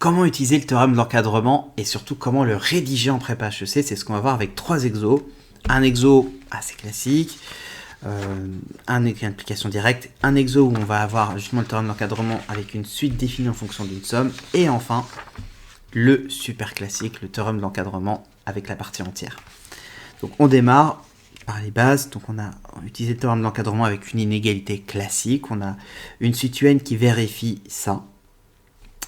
comment utiliser le théorème d'encadrement et surtout comment le rédiger en prépa HEC. C'est ce qu'on va voir avec 3 exos. Un exo assez classique, un application directe, un exo où on va avoir justement le théorème d'encadrement avec une suite définie en fonction d'une somme, et enfin le super classique, le théorème d'encadrement avec la partie entière. Donc on démarre par les bases. Donc on a utilisé le théorème d'encadrement avec une inégalité classique, on a une suite UN qui vérifie ça,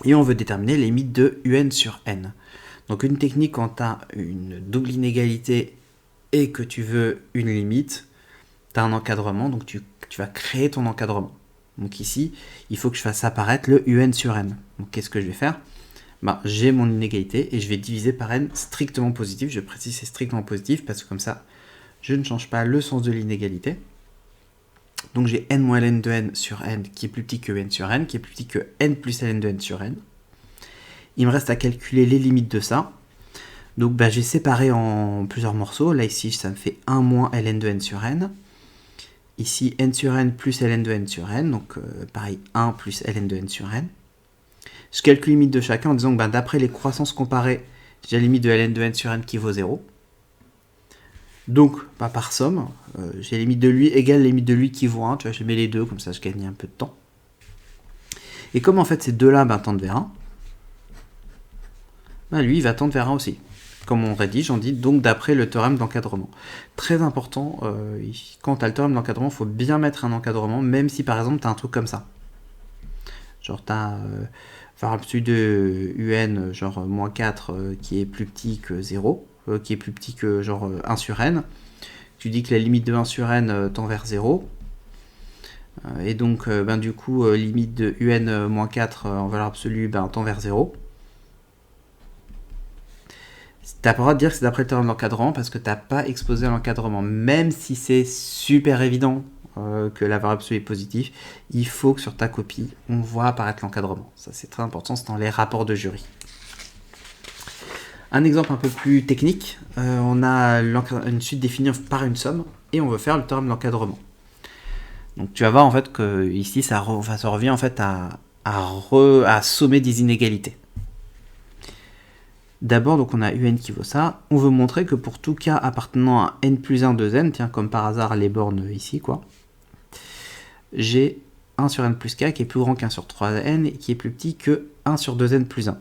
et on veut déterminer les limites de UN sur N. Donc une technique quand tu as une double inégalité et que tu veux une limite, tu as un encadrement, donc tu vas créer ton encadrement. Donc ici, il faut que je fasse apparaître le UN sur N. Donc qu'est-ce que je vais faire ? J'ai mon inégalité et je vais diviser par N strictement positif. Je précise c'est strictement positif parce que comme ça, je ne change pas le sens de l'inégalité. Donc j'ai n moins ln de n sur n qui est plus petit que n sur n, qui est plus petit que n plus ln de n sur n. Il me reste à calculer les limites de ça. Donc j'ai séparé en plusieurs morceaux. Là ici ça me fait 1 moins ln de n sur n. Ici n sur n plus ln de n sur n. Donc pareil 1 plus ln de n sur n. Je calcule les limites de chacun en disant que d'après les croissances comparées, j'ai la limite de ln de n sur n qui vaut 0. Donc, par somme, j'ai les limites de lui égale les limites de lui qui vaut 1. Tu vois, je mets les deux, comme ça je gagne un peu de temps. Et comme en fait ces deux-là tendent vers 1, lui il va tendre vers 1 aussi. Comme on rédige, on dit donc d'après le théorème d'encadrement. Très important, quand tu as le théorème d'encadrement, il faut bien mettre un encadrement, même si par exemple tu as un truc comme ça. Genre tu as variable absolue de UN, genre moins 4, qui est plus petit que 0. Qui est plus petit que genre 1 sur n. Tu dis que la limite de 1 sur n tend vers 0. Et donc, du coup, limite de un moins 4 en valeur absolue tend vers 0. Tu n'as pas le droit de dire que c'est d'après le théorème d'encadrement parce que tu n'as pas exposé l'encadrement. Même si c'est super évident que la variable absolue est positive, il faut que sur ta copie, on voit apparaître l'encadrement. Ça, c'est très important, c'est dans les rapports de jury. Un exemple un peu plus technique, on a une suite définie par une somme et on veut faire le théorème d'encadrement. Donc tu vas voir en fait que ici ça revient en fait à sommer des inégalités. D'abord donc on a un qui vaut ça. On veut montrer que pour tout cas appartenant à n plus 1 de n, tiens comme par hasard les bornes ici quoi, j'ai 1 sur n plus k qui est plus grand qu'un sur 3n et qui est plus petit que 1 sur 2n plus 1.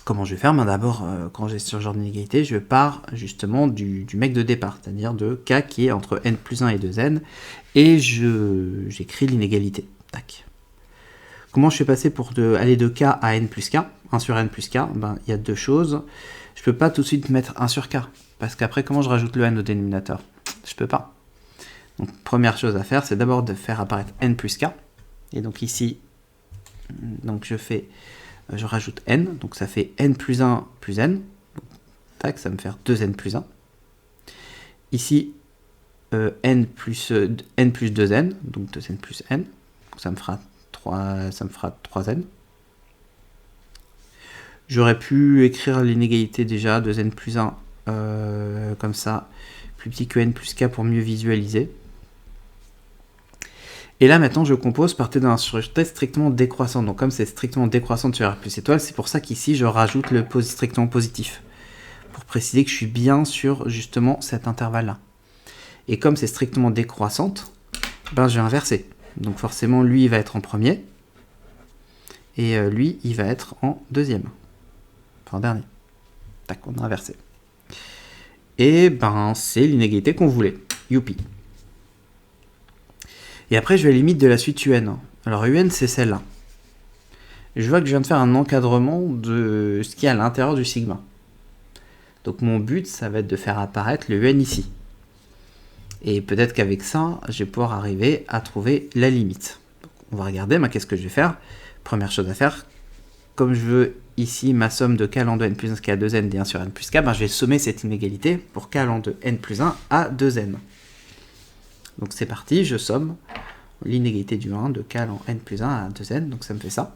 Comment je vais faire ? D'abord, quand j'ai ce genre d'inégalité, je pars justement du mec de départ, c'est-à-dire de k qui est entre n plus 1 et 2n, et j'écris l'inégalité. Tac. Comment je fais passer pour aller de k à n plus k, 1 sur n plus k ? Il y a deux choses. Je peux pas tout de suite mettre 1 sur k, parce qu'après, comment je rajoute le n au dénominateur ? Je peux pas. Donc, première chose à faire, c'est d'abord de faire apparaître n plus k, et donc ici, donc je rajoute n, donc ça fait n plus 1 plus n. Tac, ça va me faire 2n plus 1. Ici, n plus 2n, donc 2n plus n. Donc ça me fera 3n. J'aurais pu écrire l'inégalité déjà, 2n plus 1, comme ça, plus petit que n plus k pour mieux visualiser. Et là, maintenant, je compose partir d'un sûreté strictement décroissante. Donc, comme c'est strictement décroissante sur R plus étoile, c'est pour ça qu'ici, je rajoute le strictement positif. Pour préciser que je suis bien sur, justement, cet intervalle-là. Et comme c'est strictement décroissante, je vais inverser. Donc, forcément, lui, il va être en premier. Et lui, il va être en deuxième. Enfin, en dernier. Tac, on a inversé. Et c'est l'inégalité qu'on voulait. Youpi. Et après, je vais à la limite de la suite UN. Alors, UN, c'est celle-là. Je vois que je viens de faire un encadrement de ce qu'il y a à l'intérieur du sigma. Donc, mon but, ça va être de faire apparaître le UN ici. Et peut-être qu'avec ça, je vais pouvoir arriver à trouver la limite. Donc, on va regarder, qu'est-ce que je vais faire ? Première chose à faire, comme je veux ici ma somme de k ln de n plus 1 qui est à 2n d1 sur n plus k, je vais sommer cette inégalité pour k ln de n plus 1 à 2n. Donc c'est parti, je somme l'inégalité du 1 de k ln n plus 1 à 2n, donc ça me fait ça.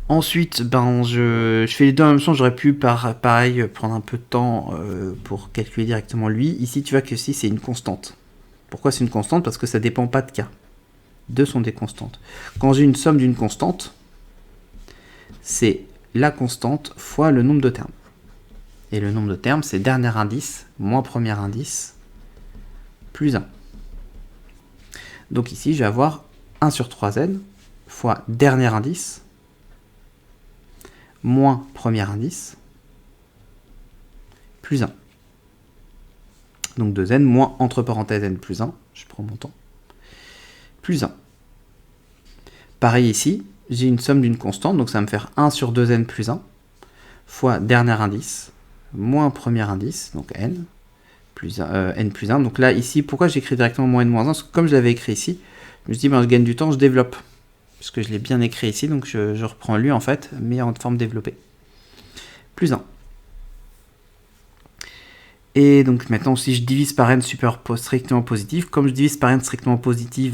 Ensuite, je fais les deux en même temps, j'aurais pu pareil prendre un peu de temps pour calculer directement lui. Ici, tu vois que si c'est une constante. Pourquoi c'est une constante ? Parce que ça ne dépend pas de k. Deux sont des constantes. Quand j'ai une somme d'une constante, c'est la constante fois le nombre de termes. Et le nombre de termes, c'est dernier indice moins premier indice plus 1. Donc ici, je vais avoir 1 sur 3n fois dernier indice moins premier indice plus 1. Donc 2n moins entre parenthèses n plus 1, je prends mon temps, plus 1. Pareil ici, j'ai une somme d'une constante, donc ça va me faire 1 sur 2n plus 1 fois dernier indice moins premier indice, donc n plus 1. Donc là, ici, pourquoi j'écris directement moins n moins 1? Parce que comme je l'avais écrit ici, je me dis, ben, je gagne du temps, je développe. Parce que je l'ai bien écrit ici, donc je reprends lui en fait, mais en forme développée. Plus 1. Et donc maintenant, si je divise par n strictement positif, comme je divise par n strictement positif,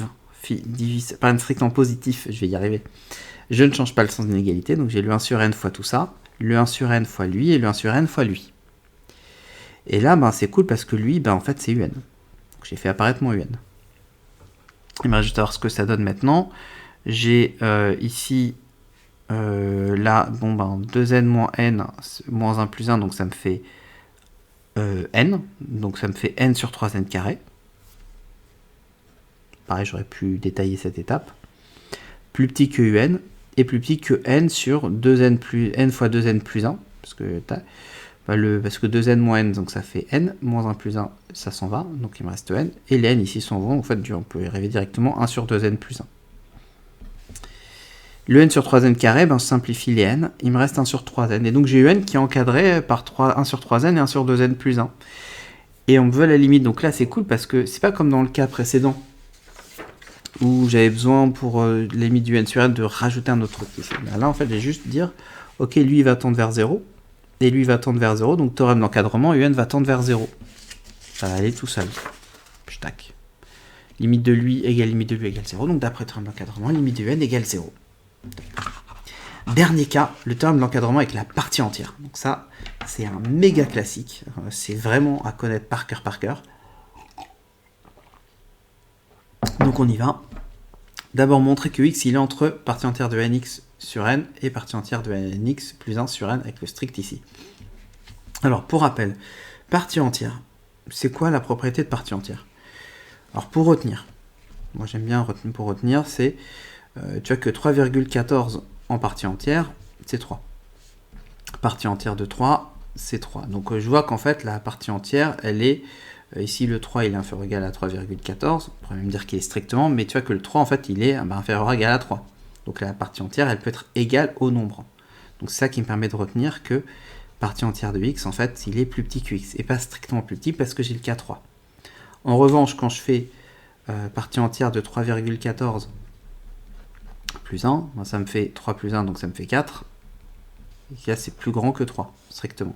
je vais y arriver, je ne change pas le sens d'inégalité, donc j'ai le 1 sur n fois tout ça, le 1 sur n fois lui, et le 1 sur n fois lui. Et là, ben, c'est cool parce que lui, ben, en fait, c'est un. Donc j'ai fait apparaître mon un. Il me reste juste à voir ce que ça donne maintenant. J'ai ici, là, bon, ben, 2n moins n, moins 1 plus 1, donc ça me fait n. Donc ça me fait n sur 3n carré. Pareil, j'aurais pu détailler cette étape. Plus petit que un, et plus petit que n sur 2n plus n fois 2n plus 1. Parce que, parce que 2n moins n, donc ça fait n, moins 1 plus 1, ça s'en va, donc il me reste n. Et les n ici s'en vont, en fait, on peut y arriver directement 1 sur 2n plus 1. Le n sur 3n carré, ben, je simplifie les n, il me reste 1 sur 3n. Et donc j'ai eu n qui est encadré par 1 sur 3n et 1 sur 2n plus 1. Et on me veut la limite, donc là c'est cool parce que c'est pas comme dans le cas précédent où j'avais besoin pour la limite du n sur n de rajouter un autre truc ici. Là en fait je vais juste dire, ok, lui il va tendre vers 0, et lui il va tendre vers 0, donc théorème d'encadrement, un va tendre vers 0. Ça va aller tout seul. Tac. Limite de lui égale limite de lui égale 0, donc d'après théorème d'encadrement, limite de n égale 0. Dernier cas, le théorème de l'encadrement avec la partie entière. Donc ça, c'est un méga classique. C'est vraiment à connaître par cœur. Donc on y va. D'abord montrer que x il est entre partie entière de nx sur n et partie entière de nx plus 1 sur n avec le strict ici. Alors pour rappel, partie entière, c'est quoi la propriété de partie entière? Alors pour retenir, moi j'aime bien pour retenir, c'est tu as que 3,14 en partie entière, c'est 3. Partie entière de 3, c'est 3. Donc je vois qu'en fait la partie entière, elle est, ici le 3 il est inférieur ou égal à 3,14, on pourrait même dire qu'il est strictement, mais tu vois que le 3 en fait il est inférieur ou égal à 3. Donc la partie entière elle peut être égale au nombre. Donc c'est ça qui me permet de retenir que partie entière de x en fait il est plus petit que x, et pas strictement plus petit parce que j'ai le cas 3. En revanche quand je fais partie entière de 3,14 plus 1, ça me fait 3 plus 1, donc ça me fait 4. Et là, c'est plus grand que 3, strictement.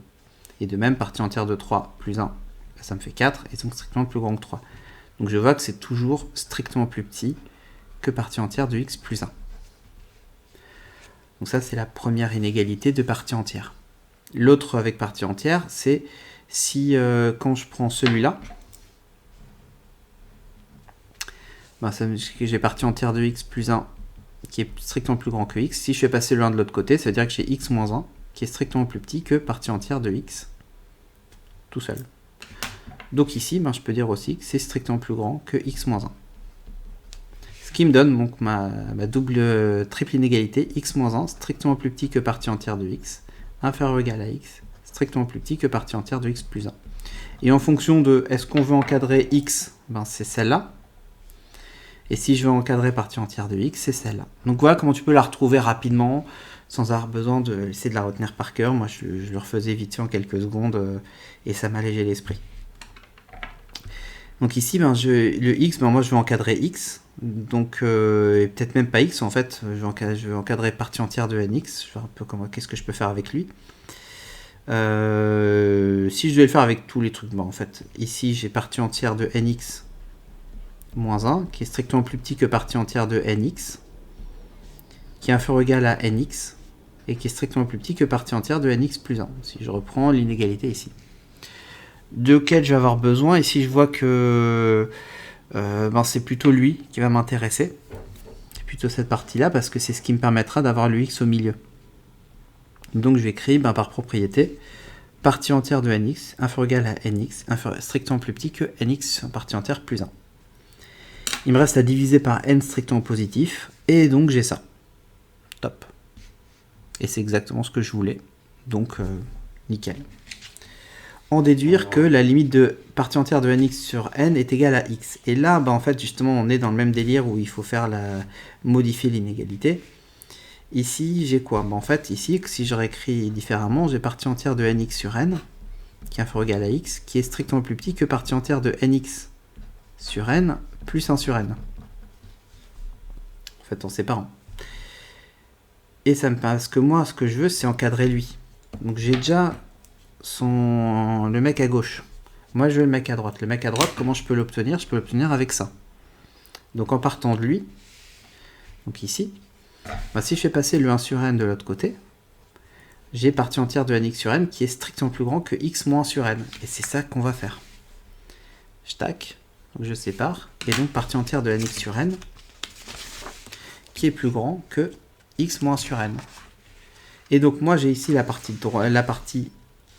Et de même, partie entière de 3 plus 1, ça me fait 4, et donc strictement plus grand que 3. Donc je vois que c'est toujours strictement plus petit que partie entière de x plus 1. Donc ça, c'est la première inégalité de partie entière. L'autre avec partie entière, c'est si quand je prends celui-là, ben, j'ai partie entière de x plus 1 qui est strictement plus grand que x. Si je fais passer le 1 de l'autre côté, ça veut dire que j'ai x moins 1 qui est strictement plus petit que partie entière de x tout seul. Donc ici, ben, je peux dire aussi que c'est strictement plus grand que x moins 1. Ce qui me donne donc ma double triple inégalité, x moins 1 strictement plus petit que partie entière de x, inférieur ou égal à x, strictement plus petit que partie entière de x plus 1. Et en fonction de est-ce qu'on veut encadrer x, ben, c'est celle-là. Et si je veux encadrer partie entière de x, c'est celle-là. Donc voilà comment tu peux la retrouver rapidement, sans avoir besoin d'essayer de la retenir par cœur. Moi, je le refaisais vite fait en quelques secondes, et ça m'allégeait l'esprit. Donc ici, ben, le x, ben, moi je vais encadrer x, donc et peut-être même pas x, en fait, je vais encadrer partie entière de nx, je vais voir un peu qu'est-ce que je peux faire avec lui. Si je devais le faire avec tous les trucs, ben, en fait, ici j'ai partie entière de nx moins 1, qui est strictement plus petit que partie entière de nx, qui est inférieur ou égal à nx, et qui est strictement plus petit que partie entière de nx plus 1, si je reprends l'inégalité ici. De quel je vais avoir besoin, ici je vois que ben c'est plutôt lui qui va m'intéresser, c'est plutôt cette partie-là, parce que c'est ce qui me permettra d'avoir le x au milieu. Donc je vais écrire par propriété partie entière de nx inférieur ou égal à nx strictement plus petit que nx partie entière plus 1. Il me reste à diviser par n strictement positif, et donc j'ai ça. Top. Et c'est exactement ce que je voulais, donc nickel. En déduire que la limite de partie entière de nx sur n est égale à x. Et là, en fait, justement, on est dans le même délire où il faut faire modifier l'inégalité. Ici, j'ai quoi? En fait, ici, si je réécris différemment, j'ai partie entière de nx sur n, qui est inférieur ou égal à x, qui est strictement plus petit que partie entière de nx sur n plus 1 sur n. En fait, en séparant. Et ça me passe que moi, ce que je veux, c'est encadrer lui. Donc j'ai déjà le mec à gauche. Moi, je veux le mec à droite. Le mec à droite, comment je peux l'obtenir? Je peux l'obtenir avec ça. Donc en partant de lui, donc ici, si je fais passer le 1 sur n de l'autre côté, j'ai partie entière de nx sur n qui est strictement plus grand que x moins 1 sur n. Et c'est ça qu'on va faire. Je tac, donc je sépare, et donc partie entière de nx sur n qui est plus grand que x moins 1 sur n. Et donc moi j'ai ici la partie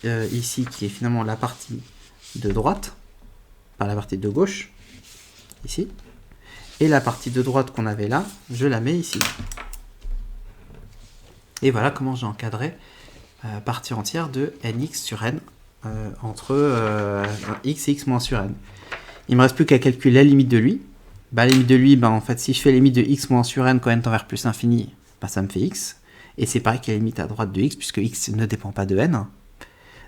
ici qui est finalement la partie de droite, par la partie de gauche, ici, et la partie de droite qu'on avait là, je la mets ici. Et voilà comment j'ai encadré partie entière de nx sur n entre x et x moins 1 sur n. Il ne me reste plus qu'à calculer la limite de lui. La limite de lui, en fait, si je fais la limite de x moins 1 sur n quand n tend vers plus infini, ça me fait x. Et c'est pareil qu'il y a la limite à droite de x, puisque x ne dépend pas de n.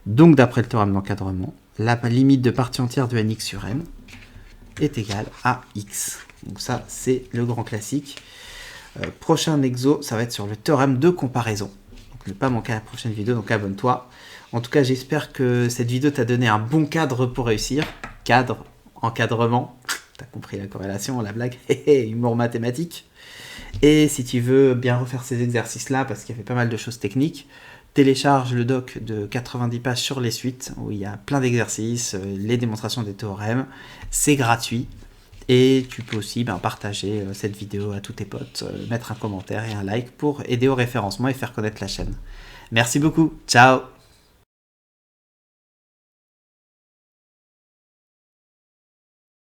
Donc, d'après le théorème d'encadrement, la limite de partie entière de nx sur n est égale à x. Donc ça, c'est le grand classique. Prochain exo, ça va être sur le théorème de comparaison. Donc, ne pas manquer à la prochaine vidéo, donc abonne-toi. En tout cas, j'espère que cette vidéo t'a donné un bon cadre pour réussir. Cadre, encadrement, t'as compris la corrélation, la blague, humour mathématique. Et si tu veux bien refaire ces exercices-là, parce qu'il y avait pas mal de choses techniques, télécharge le doc de 90 pages sur les suites, où il y a plein d'exercices, les démonstrations des théorèmes, c'est gratuit. Et tu peux aussi partager cette vidéo à tous tes potes, mettre un commentaire et un like pour aider au référencement et faire connaître la chaîne. Merci beaucoup, ciao!